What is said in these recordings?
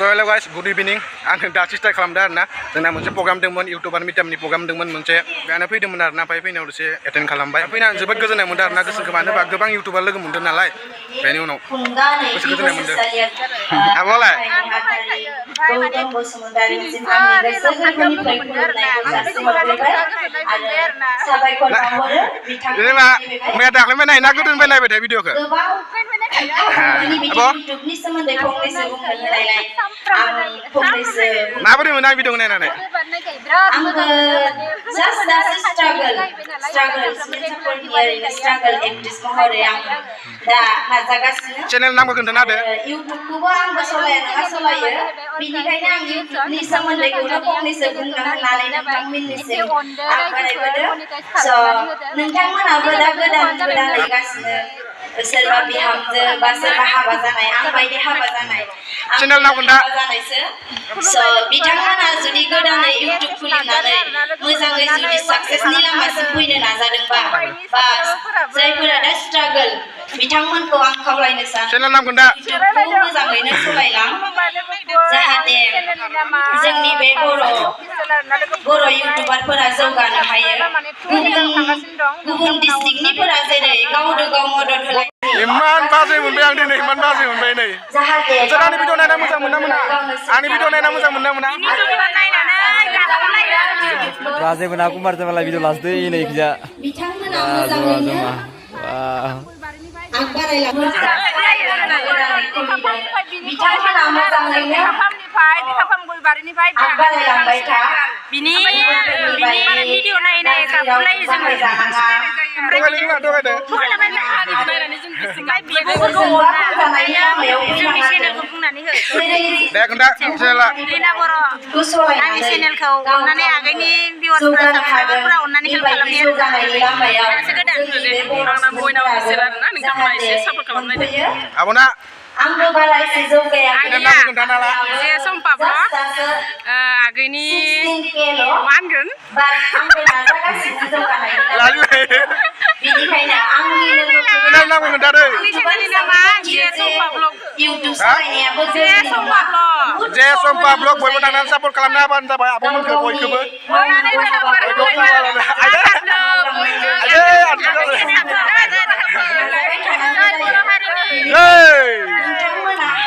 So hello guys, good evening. आं दासो start खालामदों आरोना जोंना मोनसे प्रग्राम दंमोन इउटुबार मिटामनि प्रग्राम दंमोन मोनसे बेयावनो फैदोंमोन आरोना ओमफ्राय फैनायाव दसे एटेन्ड खालामबाय फैनानै जोबोद गोजोननाय मोनदों आरोना गोसोखौ मानो होनबा गोबां इउटुबार लोगो मोनदों नालाय बेनि उनाव गोसो गोजोननाय मोनदों आब'लाय जेनेबा मैया दाख्लैनिफ्राय नायना गोदोनिफ्राय नायबाय थायो भिडिअखौ माबोरै मोना भिडिअ नायनानै चेनेल नामखौ खोन्थाना होदो इउटुबखौबो आंबो सलाया नङा सलायो बिनिखायनो आं इउटुबनि सोमोन्दैखौनो फंनैसो बुंनो होननानै नोंथांमोननिसिम आगायबोदों स' नोंथांमोनाबो दा गोदान फैगासिनो सोरबा बिहामजो बा सोरबा हाबा जानाय आं बायदि हाबा जानाय चेनेल नाम खोन्था जानायसो स' बिथांमोना जुदि गोदानै इउटुब खुलिनानै मोजाङै जुदि साक्सेसनि लामासिम फैनो नाजादोंबा बा जायफोरा दा स्ट्रागल बिथांमोनखौ आं खावलायनो सानो चेनेल नाम खोन्था इउटुबखौ मोजाङैनो सलायलां जाहाथे जोंनि बे बर' इउटुबारफोरा जौगानो हायो गुबुन डिस्ट्रिक्टनिफोरा जेरै गावजों गाव मदद होलाय इमान बाजै मोनबाय आं दिनै इमान बाजै मोनबाय नै नोंसोर आंनि भिडिअ नायना मोजां मोना मोना आंनि भिडिअ नायना मोजां मोना मोना बाजै मोना कुमार जमाला भिडिअ लास्ट दे नै खिजा बिथांमोना मोजाङैनो बिथांमोना मोजाङैनो आगबारायलांबाय था बिनि भिडिअ नायनाय गाबलाय जोङो जोंनि चेनेलखौ बुंनानै हो दे खोन्था चेनेला लिना बर' आंनि चेनेलखौ अननानै आगैनि भिउवार्सफोरा साबस्क्राइबारफोरा अननानै हेल्प खालामनाय आब'ना आंबो बारा एसे जौगायाखै जे सम्पा ब्लग आगैनि मा होनगोन नाजागासिनो जौगानायनि बिनिखायनो आंनि नामखौ खोन्थादो चेनेलनि नामा जे सम्पा ब्लग इउटुब सालायनायाबो जे सम्पा ब्लग जे सम्पा ब्लग बयबो थांनानै सापर्ट खालामना होबानो जाबाय आब'मोनखौ बयखौबो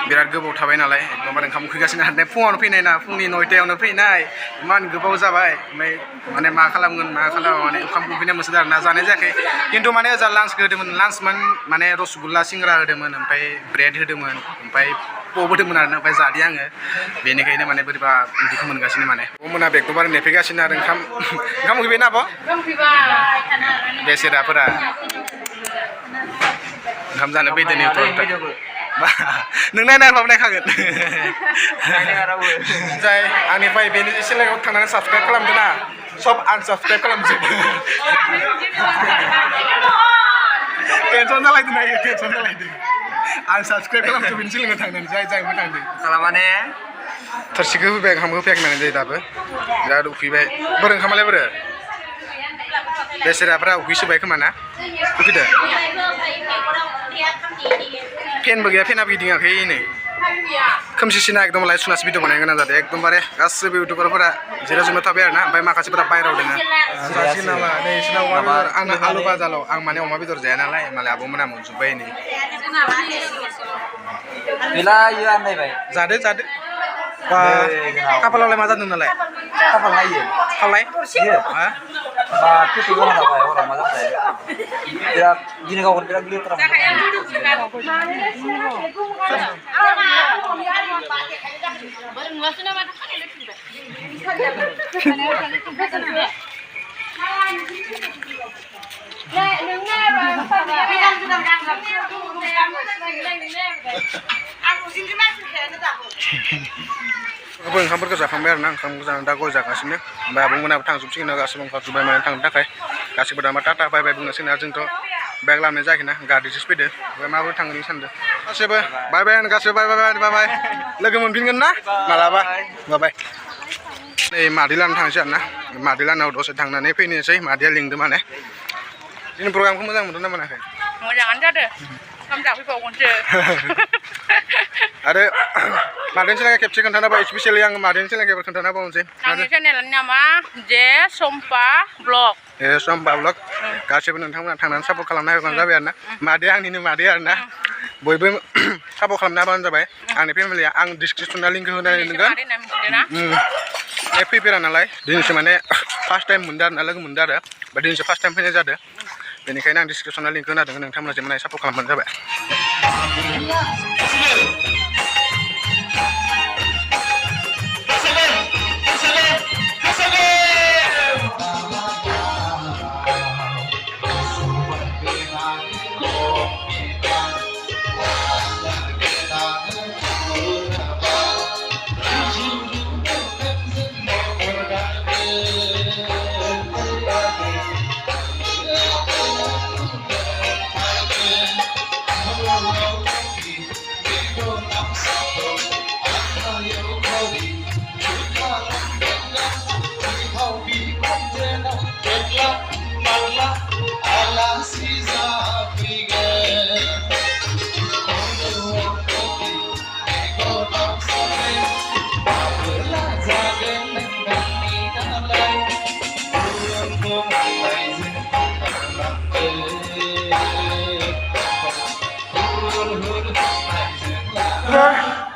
बिराद गोबाव थाबाय नालाय एकदमबारे ओंखाम उखैगासिनो हाथाय फुङावनो फैनाय ना फुंनि 9टायावनो फैनाय इमान गोबाव जाबाय ओमफ्राय माने मा खालामगोन मा खालामा माने ओंखाम उखैनाय मोनसोदों आरोना जानाय जायाखै खिन्थु माने ओजा लान्चखौ होदोंमोन लान्च माने रसगुल्ला सिंग्रा होदोंमोन ओमफ्राय ब्रेड होदोंमन ओमफ्राय पप होदोंमोन आरोना ओमफ्राय जादि आङो बेनिखायनो माने बोरैबा उदैखौ मोनगासिनो माने मोना एकदमबारे नेफैगासिनो आरो ओंखाम उखैबायना आब' बेसेराफोरा ओंखाम जानो फैदों नों नायनानैबाबो नायखागोन जाय आंनिफ्राय बेनि चेनेलाव थांनानै साबसक्राइब खालामदों ना सब आनसाबसक्राइब खालामजोबो टेनसन जालायदों नायो टेनसन जालायदों आनसाबसक्राइब खालामजोबो बेनि चेनेलाव थांनानै जाय थांदों खालामाने थोरसिखौ होबाय ओंखामखौ होफैयाखै होननानै जायो दाबो बिराद उखैबाय बोरो ओंखामालाय बोरो बेसेराफ्रा उखैसोबाय खोमा ना उखैदो फेनबो गैया फेनाबो गिदिङाखै नै खोमसिसिना एकदम लाइट सुनासो भिडिअ बानायनो गोनां जादों एकदमबारे गासैबो इउटुबारफोरा जेराव जुमा थाबाय आरोना ओमफ्राय माखासेफोरा बायहेरायाव दङ जासिगोन नामा नै बिसोरना अमा बेदर आंना आलु भाजाल' आं माने अमा बेदर जाया नालाय मालाय आब'मोना मोनजोब्बाय नै जादो बा खाफालावलाय मा जादों नालाय खाफाल नायो खालाय बा फेसबुक जाना जाबाय हराव मा जाबाय बिराद दिनै गावखौनो बिराद लेथ्रा ओंखामफोरखौ जाखांबाय आरोना ओंखामखौ जानानै दा गय जागासिनो ओमफ्राय आब'मोनाबो थांजोबसिगोन गासिबो ओंखारजोब्बाय माने थांनो थाखाय गासिबो दामा टाटा बाय बाय बुंनोसैना जोंथ' बेग लाबोनाय जायाखैना गारिजोंसो फैदो ओमफ्राय माबोरै थांगोन सानदों गासैबो बाय बाय गासैबो बाय बाय लोगो मोनफिनगोन ना मालाबा बाय नै मादै लानो थांसै आरोना मादै लानाव दसे थांनानै फैनोसै मादैया लिंदों माने जोंनि प्रग्रामखौ मोजां मोनदों ना मोनाखै मोजाङानो जादों ओंखाम जाफैबावगोनसो आरो मादैनि चेनेलखौ खेबसे खोन्थानाबा स्पेसियलि आं मादैनि चेनेलखौ खोन्थाना बावनोसै आंनि चेनेलनि नामा जे सम्पा ब्लग सम्पा ब्लग गासैबो नोंथांमोना थांनानै सापर्ट खालामना होबानो जाबाय आरो ना मादै आंनिनो मादै आरो ना बयबो सापर्ट खालामना होबानो जाबाय आंनि फेमिलिया आं डिसक्रिपसनाव लिंक होनानै दोनगोन फैफेरा नालाय दिनैसो माने फार्स्ट टाइम मोनदों आरो ना लोगो मोनदों आरो बा दिनैसो फार्स्ट टाइम फैनाय जादों बेनिखायनो आं डिसक्रिपसनाव लिंक होना दोनगोन नोंथांमोना जेनेबा सापर्ट खालामबानो जाबाय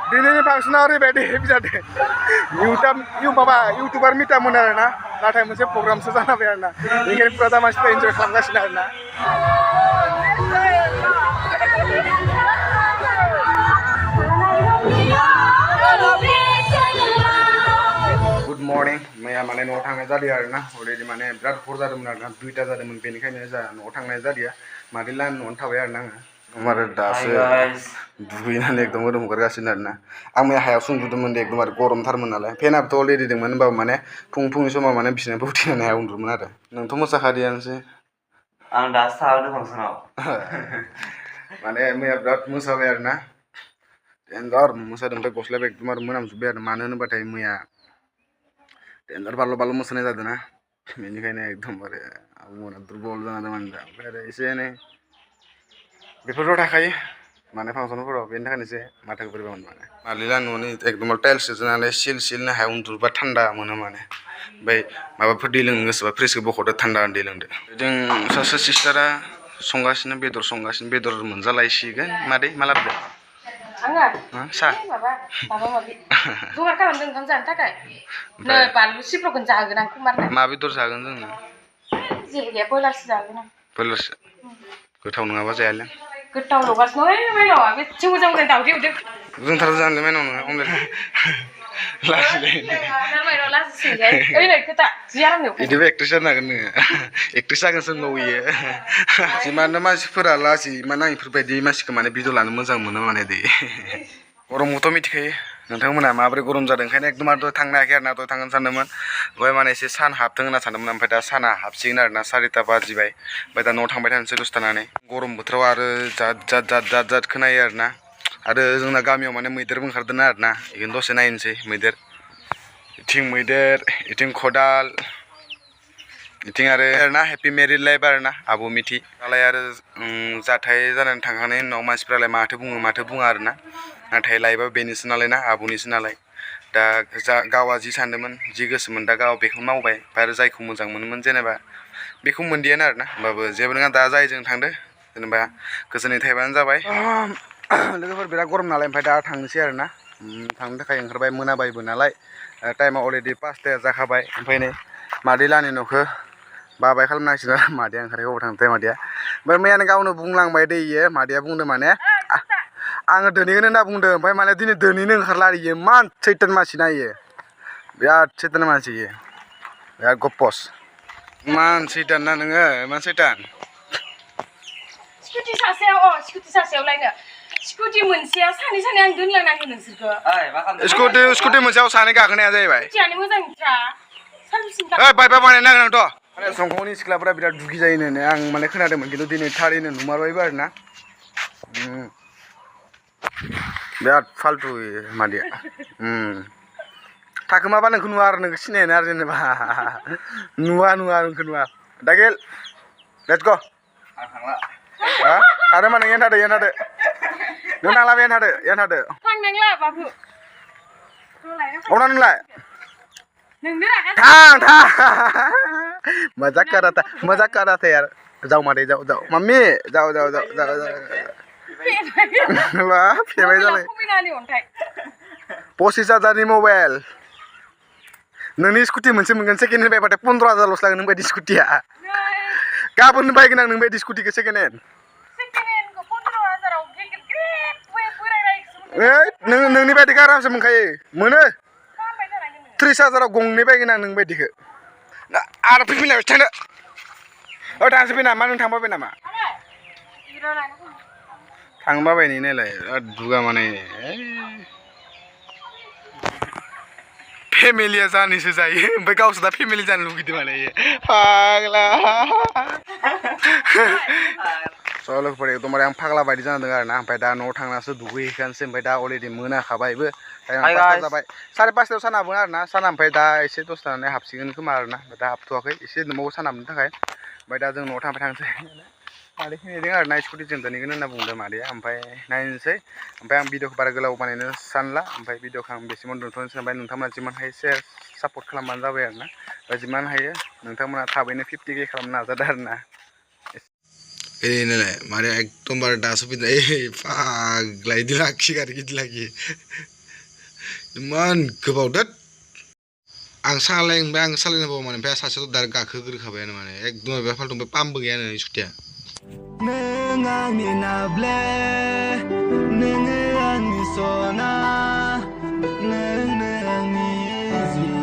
दिनैनि फांसना ओरैबायदि हेपि जादों इउटुबार मिटामोन आरो ना नाथाय मोनसे प्रग्रामसो जाना फैबाय आरो ना बेनिखायनो पुरा दा मानसिफ्रा इन्जय खालामगासिनो आरो ना गुड मर्निं मैया माने न'आव थांनाय जादों आरो ना अलरेडि माने बिराद हर जादोंमोन आरो ना 2टा जादोंमोन बेनिखायनो जा न'आव थांनाय जादिया मादै लाइन न'आवनो थाबाय आरो ना आङो आरो दासो दुगैनानै एकदम मोदोम हगारगासिनो आरो ना आं मैया हायाव उन्दुदोंमोन दे एकदम गरमथारमोन नालाय फेनाबोथ' अलरेडि दंमोन होनबाबो माने फुंनि समाव माने बिसिनाबो उथिनानै हायाव उन्दुदोंमोन आरो नोंथ' मोसाखादियानोसै आं दासो थादों फांसनाव माने मैया बिराद मोसाबाय आरो ना डेन्जार मोसादों ओमफ्राय गस्लायाबो एकदम मोनामजोब्बाय आरो मानो होनोबाथाय मैया डेन्जार बारल' मोसानाय जादों ना बेनिखायनो एकदमबारे आं दुरबल जाना दं दा ओमफ्राय आरो एसे एनै बेफोरथ' थाखायो माने फांसनफोराव बेनि थाखायनो एसे माथाखौ बोरैबा मोनो माने मालिला न'नि एकदम टाइल्स होनानै सिलनो हायाव उन्दुबा थान्दा मोनो माने ओमफ्राय माबाफोर दै लोंनो गोसोबा फ्रिजखौ बख'दो थान्दा दै लोंदो जों सासे सिस्टारा संगासिनो बेदर मोनजालायसिगोन मादै माला फैदो आङो सा माबा माबि जगार खालामदों ओंखाम जानो थाखाय नै बानलु सिब्र'खौनो जाहोगोन आं कुमारनो मा बेदर जागोन जोंनो जेबो गैया ब्रयलारसो जाहोगोन आं ब्रयलारसो गोथाव नङाबा जायालै गोथाव ल'गासिनो माइनावा बेसे मोजां मोजां दावदै एवदों जोंथार जानोलै माइनाव नोङो अमलेट बिदिबो एक्ट्रेस जानो हागोन नोङो एक्ट्रेस जागोन जोंनाव इयो जिमानो मानसिफोरा लाजि माने आं इफोरबायदि मानसिखौ माने भिडिअ लानो मोजां मोनो माने दै गरमखौथ' मिथिखायो नोंथांमोना माबोरै गरम जादों ओंखायनो एकदम दहाय थांनो हायाखै आरो ना दहाय थांगोन सानदोंमोन ओमफ्राय माने एसे सान हाबथों होनना सानदोंमोन ओमफ्राय दा साना हाबसिगोन आरो ना 4टा बाजिबाय ओमफ्राय दा न'आव थांबाय थानोसै दसे थानानै गरम बोथोराव आरो जाद खोनायो आरो ना आरो जोंना गामियाव माने मैदेरबो ओंखारदों आरो ना बेखौनो दसे नायनोसै मैदेर इथिं खदाल इथिं आरो ना हेपि मेरिड लाइफ आरो ना आब' मिथि दालाय आरो जाथाय जानानै थांखांनायनि उनाव मानसिफ्रालाय माथो बुङा आरो ना नाथाय लाइफआ बेनिसो नालाय ना आब'निसो नालाय दा गावआ जि सानदोंमोन जि गोसोमोन दा गाव बेखौ मावबाय आरो जायखौ मोजां मोनोमोन जेनेबा बेखौ मोनदियानो आरो ना होमबाबो जेबो नङा दा जायजों थांदो जेनेबा गोजोननाय थायोबानो जाबाय लोगोफोर बिराद गरम नालाय ओमफ्राय दा थांनोसै आरो ना थांनो थाखाय ओंखारबाय मोनाबायबो नालाय टाइमा अलरेडि 5टा जाखाबाय ओमफ्राय नै मादै लानि न'खौ बाबाय खालामनांसिगोन आरो मादैया ओंखारबाय अबाव थांदोंथाय मादैया ओमफ्राय मैयानो गावनो बुंलांबाय दै इयो मादैया बुंदों माने आङो दोनहैगोन होनना बुंदों ओमफ्राय माने दिनै दोनहैनो ओंखारला आरो इयो मान सैतान मानसि ना इयो बिराद सैतान मानसि इयो बिराद गप्पस मान सैतान ना नोङो मान सैतान स्कुटि सासेयाव लायनो स्कुटि मोनसेयाव सानै आं दोनलांनांगौ नोंसोरखौ स्कुटि मोनसेयाव सानै गाखोनाया जाहैबाय स्कुटियानो मोजांखा बायबा बानायनांगोन आंथ' माने संख'नि सिख्लाफोरा बिराद दुगि जायोनो आं माने खोनादोंमोन खिन्थु दिनै थारैनो नुमारबायबो आरो ना बिराद फाल्थु मादैया थाखोमाबा नोंखौ नुवा आरो नोंखौ सिनायानो आरो जेनेबा नुवा नोंखौ नुवा दागेल लेट्स ग आरो मा नों एन हादो नों थांला बे N हादो nenglah babu. Orang nilai. Nenglah kan. Thang. Mazak कर रहा था यार. जाओ मारे जाओ. मम्मी जाओ. Wah, फेबाय जालाय. 25,000 मबाइल. नोंनि स्कुटि मोनसे मोनगोन सेकेन्ड हेन्ड बायबाथाय 15,000 ल'सो लागोन नों बायदि स्कुटिया. गाबोन बायगोन आं नों बायदि स्कुटिखौ सेकेन्ड हेन्ड. नोंनि बायदिखौ आरामसे मोनखायो. मोनो. 30,000 गंनै बायगोन आं नों बायदिखौ. आरो फैफिनलायबाय थांनो. थांसै फैना मा नों थांबाय नामा? थांबाय नै नायलाय दुगा माने फेमिलिया जानिसो जायो ओमफ्राय गावसो दा फेमिलि जानो लुगैदों माने फाग्ला स' लोगोफोर एकदमबारे आं फाग्ला बायदि जादों आरो ना ओमफ्राय दा न'आव थांनासो दुगैहैखानोसै ओमफ्राय दा अलरेडि मोनाखाबायबो 5टा जाबाय 5:30 सान हाबगोन आरो ना साना ओमफ्राय दा एसे दसे थानानै हाबसिगोन खोमा आरो ना दा हाबथ'वाखै एसे दंबावो सान हाबनो थाखाय ओमफ्राय दा जों न'आव थांसै मादै फैदों आरो ना स्कुटिजों दोनहैगोन होनना बुंदों मादैया ओमफ्राय नायनोसै ओमफ्राय आं भिडिअखौ बारा गोलाव बानायनो सानला ओमफ्राय भिडिअखौ आं बेसिमाव दोनथ'नोसै ओमफ्राय नोंथांमोना जिमान हायो सेयार सापर्ट खालामबानो जाबाय आरो ना जिमान हायो नोंथांमोना थाबैनो 50K खालामनो नाजादों आरो ना नालाय मादैया एकदमबारे दासो फैदों फाग्ला इदि लाखियो आरो गिदिर लाखियो इमान गोबाव दोद आं सालायनांगौ माने ओमफ्राय सासेयाथ' दाइरेक्ट गाखोग्रोखाबायानो माने एकदम बे फाल्थु ओमफ्राय पाम्पबो गैयानो स्कुटिया नों आंनि नाब्ले नोङो आंनि सना नोंनो आंनि जिउ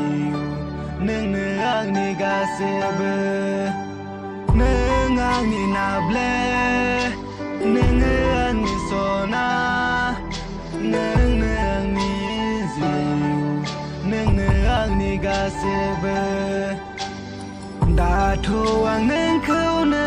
नोंनो आंनि गासैबो नों आंनि नाब्ले नोङो आंनि सना नोंनो आंनि जिउ नोंनो आंनि गासैबो दाथ' आं नोंखौनो